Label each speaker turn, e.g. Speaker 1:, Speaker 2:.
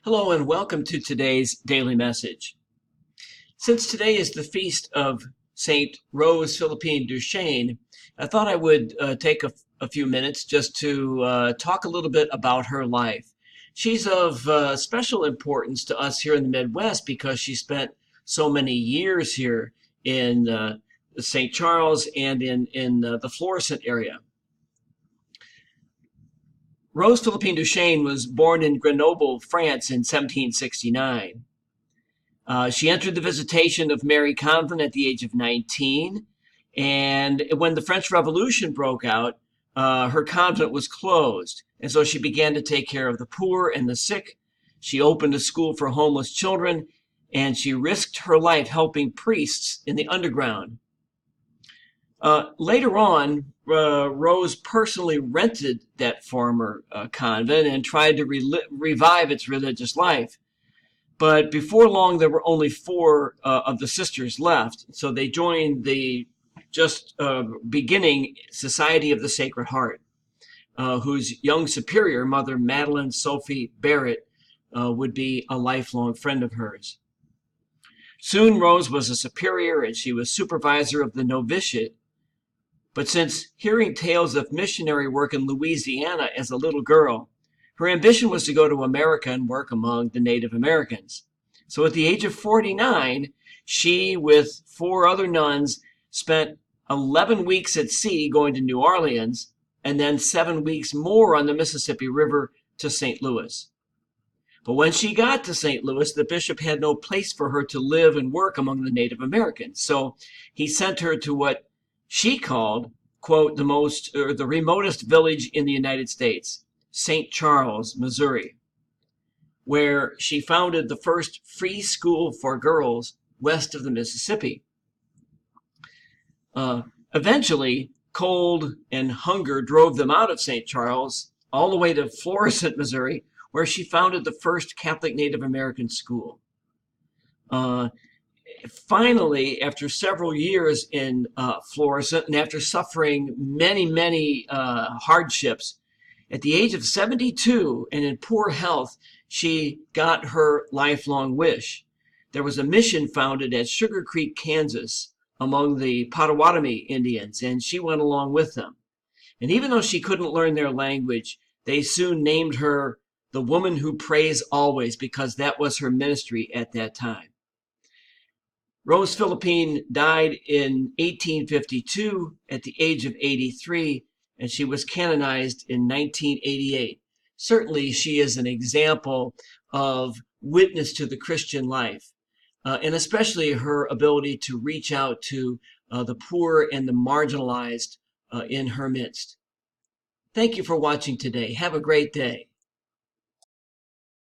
Speaker 1: Hello and welcome to today's daily message. Since today is the feast of St. Rose Philippine Duchesne, I thought I would take a few minutes just to talk a little bit about her life. She's of special importance to us here in the Midwest because she spent so many years here in St. Charles and in the Florissant area. Rose Philippine Duchesne was born in Grenoble, France in 1769. She entered the Visitation of Mary Convent at the age of 19, and when the French Revolution broke out, her convent was closed, and so she began to take care of the poor and the sick. She opened a school for homeless children, and she risked her life helping priests in the underground. Later on, Rose personally rented that former convent and tried to revive its religious life. But before long, there were only four of the sisters left. So they joined the just beginning Society of the Sacred Heart, whose young superior, Mother Madeline Sophie Barrett, would be a lifelong friend of hers. Soon Rose was a superior and she was supervisor of the novitiate. But since hearing tales of missionary work in Louisiana as a little girl, her ambition was to go to America and work among the Native Americans. So at the age of 49, she, with four other nuns, spent 11 weeks at sea going to New Orleans, and then 7 weeks more on the Mississippi River to St. Louis. But when she got to St. Louis, the bishop had no place for her to live and work among the Native Americans. So he sent her to what she called, quote, the remotest village in the United States, St. Charles, Missouri, where she founded the first free school for girls west of the Mississippi. Eventually, cold and hunger drove them out of St. Charles all the way to Florissant, Missouri, where she founded the first Catholic Native American school. Finally, after several years in Florissant and after suffering many hardships, at the age of 72 and in poor health, she got her lifelong wish. There was a mission founded at Sugar Creek, Kansas, among the Potawatomi Indians, and she went along with them. And even though she couldn't learn their language, they soon named her the Woman Who Prays Always, because that was her ministry at that time. Rose Philippine died in 1852 at the age of 83, and she was canonized in 1988. Certainly, she is an example of witness to the Christian life, and especially her ability to reach out to the poor and the marginalized in her midst. Thank you for watching today. Have a great day.